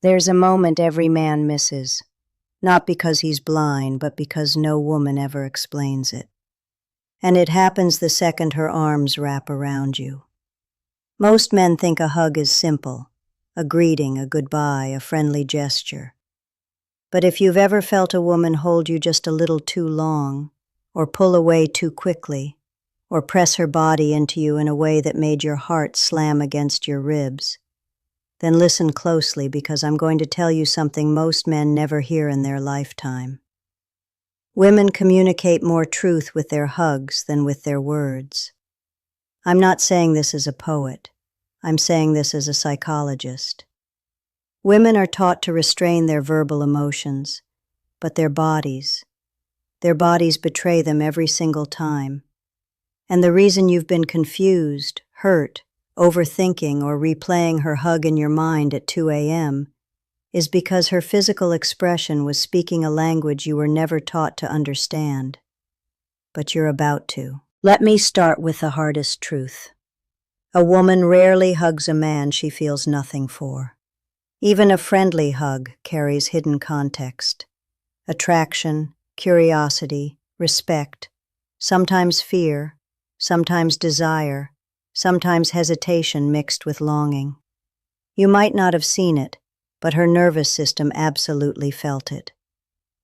There's a moment every man misses, not because he's blind, but because no woman ever explains it. And it happens the second her arms wrap around you. Most men think a hug is simple, a greeting, a goodbye, a friendly gesture. But if you've ever felt a woman hold you just a little too long, or pull away too quickly, or press her body into you in a way that made your heart slam against your ribs, then listen closely, because I'm going to tell you something most men never hear in their lifetime. Women communicate more truth with their hugs than with their words. I'm not saying this as a poet. I'm saying this as a psychologist. Women are taught to restrain their verbal emotions, but their bodies betray them every single time. And the reason you've been confused, hurt, overthinking, or replaying her hug in your mind at 2 a.m. is because her physical expression was speaking a language you were never taught to understand. But you're about to. Let me start with the hardest truth. A woman rarely hugs a man she feels nothing for. Even a friendly hug carries hidden context. Attraction, curiosity, respect, sometimes fear, sometimes desire, sometimes hesitation mixed with longing. You might not have seen it, but her nervous system absolutely felt it.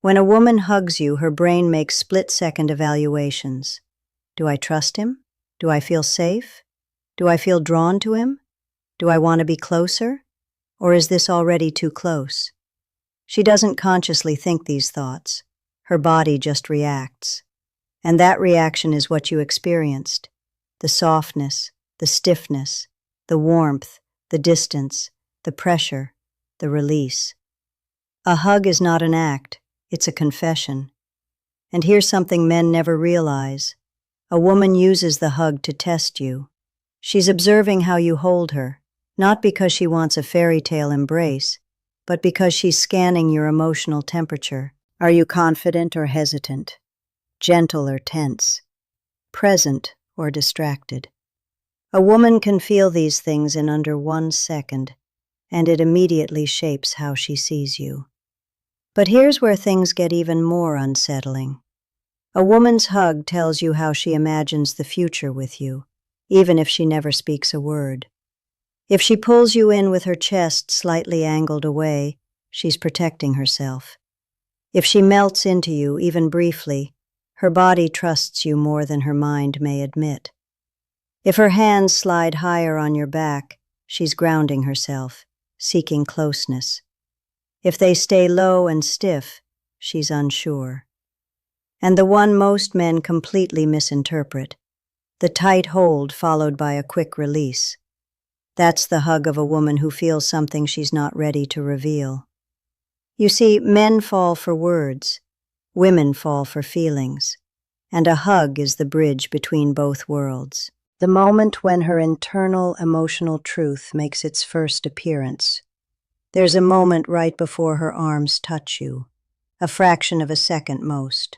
When a woman hugs you, her brain makes split-second evaluations. Do I trust him? Do I feel safe? Do I feel drawn to him? Do I want to be closer? Or is this already too close? She doesn't consciously think these thoughts. Her body just reacts. And that reaction is what you experienced. The softness, the stiffness, the warmth, the distance, the pressure, the release. A hug is not an act, it's a confession. And here's something men never realize. A woman uses the hug to test you. She's observing how you hold her, not because she wants a fairy tale embrace, but because she's scanning your emotional temperature. Are you confident or hesitant? Gentle or tense? Present or distracted? A woman can feel these things in under 1 second, and it immediately shapes how she sees you. But here's where things get even more unsettling. A woman's hug tells you how she imagines the future with you, even if she never speaks a word. If she pulls you in with her chest slightly angled away, she's protecting herself. If she melts into you, even briefly, her body trusts you more than her mind may admit. If her hands slide higher on your back, she's grounding herself, seeking closeness. If they stay low and stiff, she's unsure. And the one most men completely misinterpret, the tight hold followed by a quick release. That's the hug of a woman who feels something she's not ready to reveal. You see, men fall for words, women fall for feelings, and a hug is the bridge between both worlds. The moment when her internal emotional truth makes its first appearance. There's a moment right before her arms touch you, a fraction of a second most.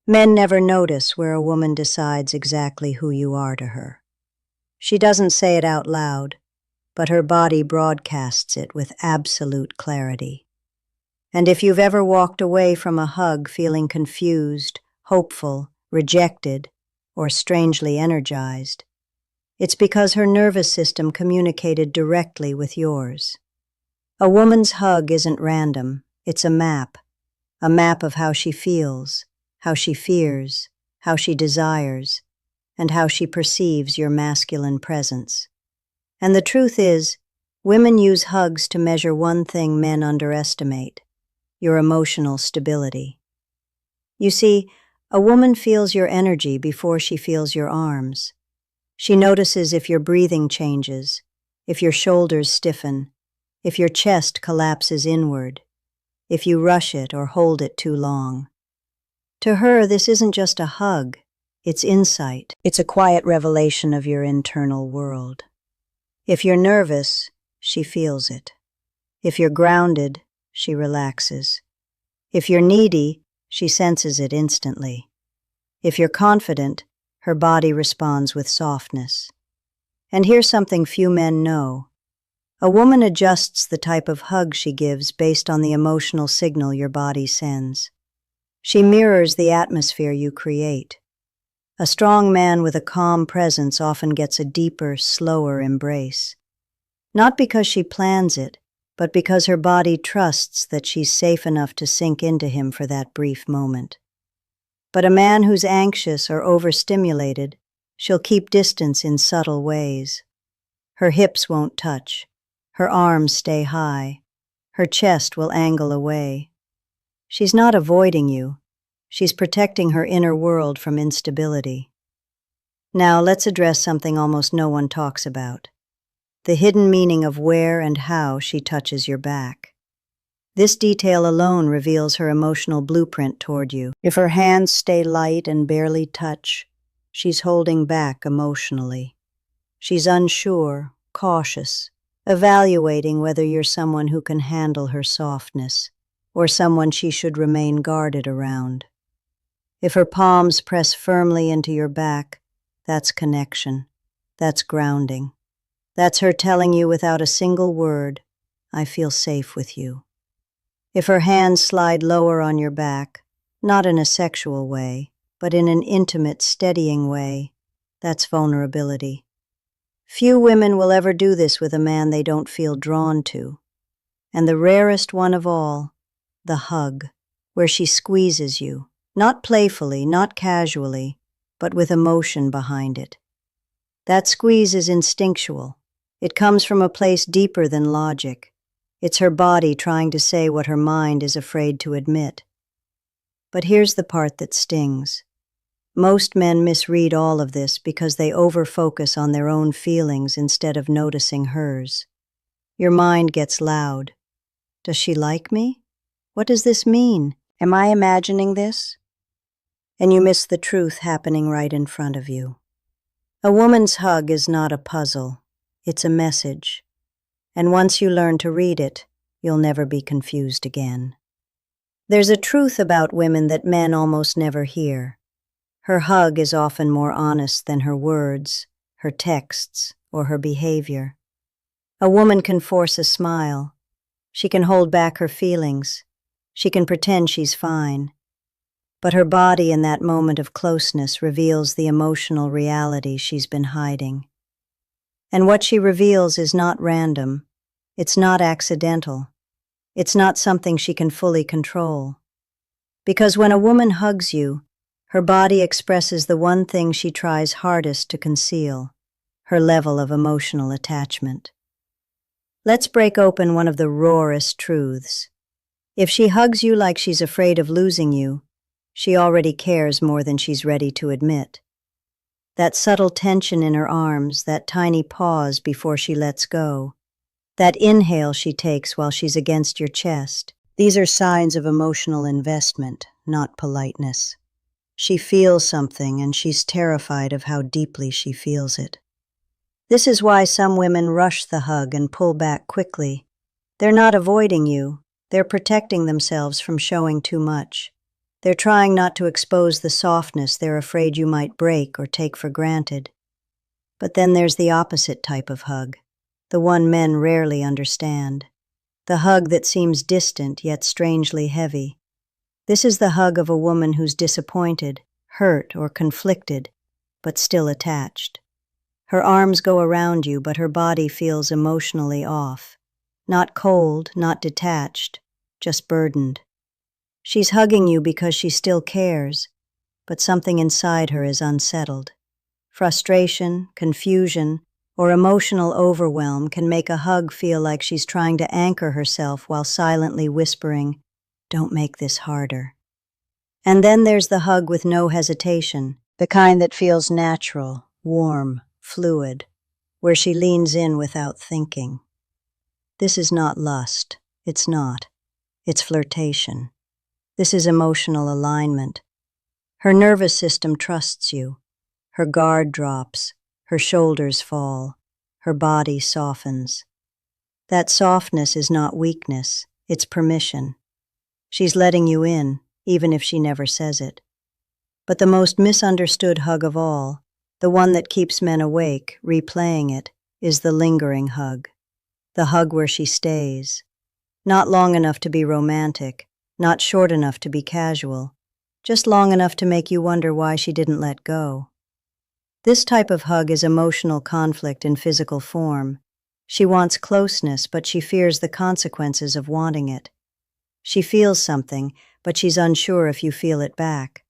Men never notice where a woman decides exactly who you are to her. She doesn't say it out loud, but her body broadcasts it with absolute clarity. And if you've ever walked away from a hug feeling confused, hopeful, rejected, or strangely energized, it's because her nervous system communicated directly with yours. A woman's hug isn't random, it's a map of how she feels, how she fears, how she desires, and how she perceives your masculine presence. And the truth is, women use hugs to measure one thing men underestimate: your emotional stability. You see, a woman feels your energy before she feels your arms. She notices if your breathing changes, if your shoulders stiffen, if your chest collapses inward, if you rush it or hold it too long. To her, this isn't just a hug, it's insight. It's a quiet revelation of your internal world. If you're nervous, she feels it. If you're grounded, she relaxes. If you're needy, she senses it instantly. If you're confident, her body responds with softness. And here's something few men know. A woman adjusts the type of hug she gives based on the emotional signal your body sends. She mirrors the atmosphere you create. A strong man with a calm presence often gets a deeper, slower embrace. Not because she plans it, but because her body trusts that she's safe enough to sink into him for that brief moment. But a man who's anxious or overstimulated, she'll keep distance in subtle ways. Her hips won't touch. Her arms stay high. Her chest will angle away. She's not avoiding you. She's protecting her inner world from instability. Now let's address something almost no one talks about: the hidden meaning of where and how she touches your back. This detail alone reveals her emotional blueprint toward you. If her hands stay light and barely touch, she's holding back emotionally. She's unsure, cautious, evaluating whether you're someone who can handle her softness, or someone she should remain guarded around. If her palms press firmly into your back, that's connection. That's grounding. That's her telling you without a single word, "I feel safe with you." If her hands slide lower on your back, not in a sexual way, but in an intimate, steadying way, that's vulnerability. Few women will ever do this with a man they don't feel drawn to. And the rarest one of all, the hug, where she squeezes you, not playfully, not casually, but with emotion behind it. That squeeze is instinctual. It comes from a place deeper than logic. It's her body trying to say what her mind is afraid to admit. But here's the part that stings. Most men misread all of this because they over-focus on their own feelings instead of noticing hers. Your mind gets loud. Does she like me? What does this mean? Am I imagining this? And you miss the truth happening right in front of you. A woman's hug is not a puzzle. It's a message. And once you learn to read it, you'll never be confused again. There's a truth about women that men almost never hear. Her hug is often more honest than her words, her texts, or her behavior. A woman can force a smile. She can hold back her feelings. She can pretend she's fine. But her body in that moment of closeness reveals the emotional reality she's been hiding. And what she reveals is not random. It's not accidental. It's not something she can fully control. Because when a woman hugs you, her body expresses the one thing she tries hardest to conceal: her level of emotional attachment. Let's break open one of the rawest truths. If she hugs you like she's afraid of losing you, she already cares more than she's ready to admit. That subtle tension in her arms, that tiny pause before she lets go, that inhale she takes while she's against your chest, these are signs of emotional investment, not politeness. She feels something, and she's terrified of how deeply she feels it. This is why some women rush the hug and pull back quickly. They're not avoiding you. They're protecting themselves from showing too much. They're trying not to expose the softness they're afraid you might break or take for granted. But then there's the opposite type of hug, the one men rarely understand. The hug that seems distant yet strangely heavy. This is the hug of a woman who's disappointed, hurt, or conflicted, but still attached. Her arms go around you, but her body feels emotionally off. Not cold, not detached, just burdened. She's hugging you because she still cares, but something inside her is unsettled. Frustration, confusion, or emotional overwhelm can make a hug feel like she's trying to anchor herself while silently whispering, "Don't make this harder." And then there's the hug with no hesitation, the kind that feels natural, warm, fluid, where she leans in without thinking. This is not lust. It's not. It's flirtation. This is emotional alignment. Her nervous system trusts you. Her guard drops. Her shoulders fall. Her body softens. That softness is not weakness. It's permission. She's letting you in, even if she never says it. But the most misunderstood hug of all, the one that keeps men awake, replaying it, is the lingering hug. the hug where she stays. Not long enough to be romantic, not short enough to be casual, just long enough to make you wonder why she didn't let go. This type of hug is emotional conflict in physical form. She wants closeness, but she fears the consequences of wanting it. She feels something, but she's unsure if you feel it back.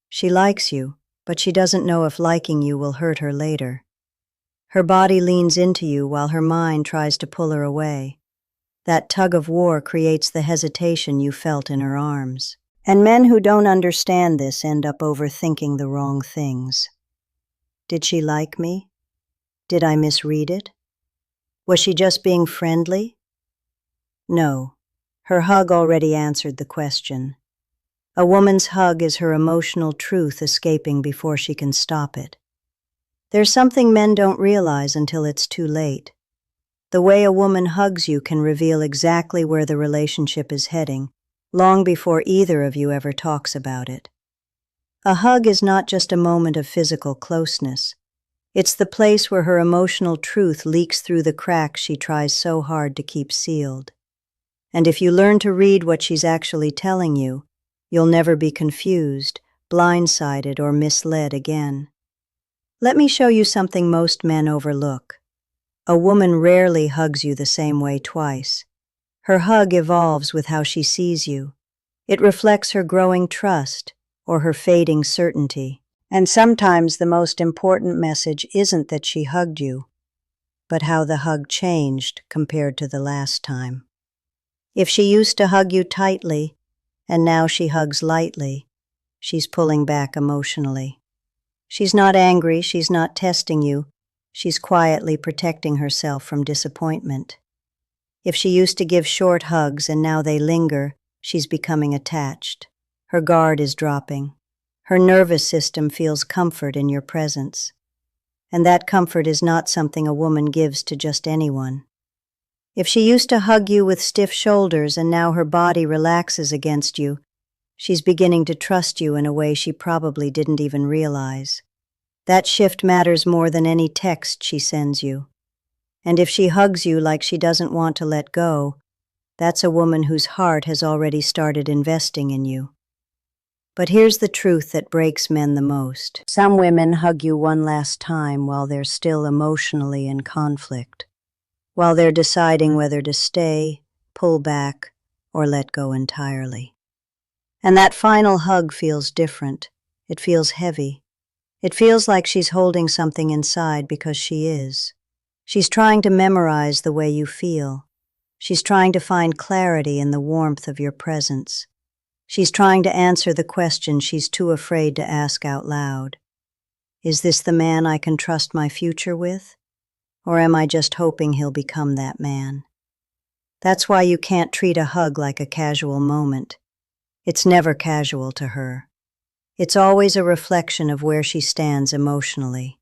She likes you, but she doesn't know if liking you will hurt her later. Her body leans into you while her mind tries to pull her away. That tug of war creates the hesitation you felt in her arms. And men who don't understand this end up overthinking the wrong things. Did she like me? Did I misread it? Was she just being friendly? No. Her hug already answered the question. A woman's hug is her emotional truth escaping before she can stop it. There's something men don't realize until it's too late. The way a woman hugs you can reveal exactly where the relationship is heading, long before either of you ever talks about it. A hug is not just a moment of physical closeness. It's the place where her emotional truth leaks through the cracks she tries so hard to keep sealed. And if you learn to read what she's actually telling you, you'll never be confused, blindsided, or misled again. Let me show you something most men overlook. A woman rarely hugs you the same way twice. Her hug evolves with how she sees you. It reflects her growing trust or her fading certainty. And sometimes the most important message isn't that she hugged you, but how the hug changed compared to the last time. If she used to hug you tightly, and now she hugs lightly, she's pulling back emotionally. She's not angry, she's not testing you, she's quietly protecting herself from disappointment. If she used to give short hugs and now they linger, she's becoming attached. Her guard is dropping. Her nervous system feels comfort in your presence. And that comfort is not something a woman gives to just anyone. If she used to hug you with stiff shoulders and now her body relaxes against you, she's beginning to trust you in a way she probably didn't even realize. That shift matters more than any text she sends you. And if she hugs you like she doesn't want to let go, that's a woman whose heart has already started investing in you. But here's the truth that breaks men the most. Some women hug you one last time while they're still emotionally in conflict, while they're deciding whether to stay, pull back, or let go entirely. And that final hug feels different. It feels heavy. It feels like she's holding something inside because she is. She's trying to memorize the way you feel. She's trying to find clarity in the warmth of your presence. She's trying to answer the question she's too afraid to ask out loud. Is this the man I can trust my future with? Or am I just hoping he'll become that man? That's why you can't treat a hug like a casual moment. It's never casual to her. It's always a reflection of where she stands emotionally.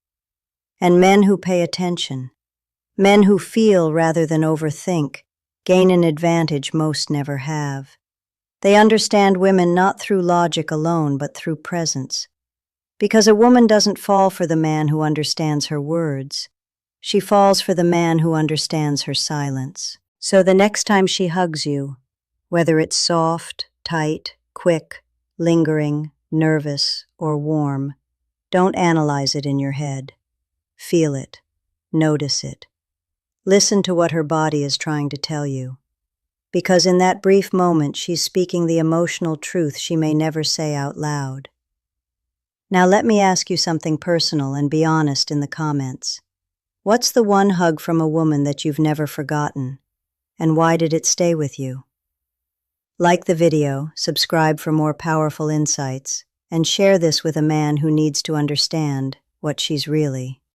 And men who pay attention, men who feel rather than overthink, gain an advantage most never have. They understand women not through logic alone, but through presence. Because a woman doesn't fall for the man who understands her words. She falls for the man who understands her silence. So the next time she hugs you, whether it's soft, tight, quick, lingering, nervous, or warm, don't analyze it in your head. Feel it. Notice it. Listen to what her body is trying to tell you. Because in that brief moment, she's speaking the emotional truth she may never say out loud. Now let me ask you something personal and be honest in the comments. What's the one hug from a woman that you've never forgotten? And why did it stay with you? Like the video, subscribe for more powerful insights, and share this with a man who needs to understand what she's really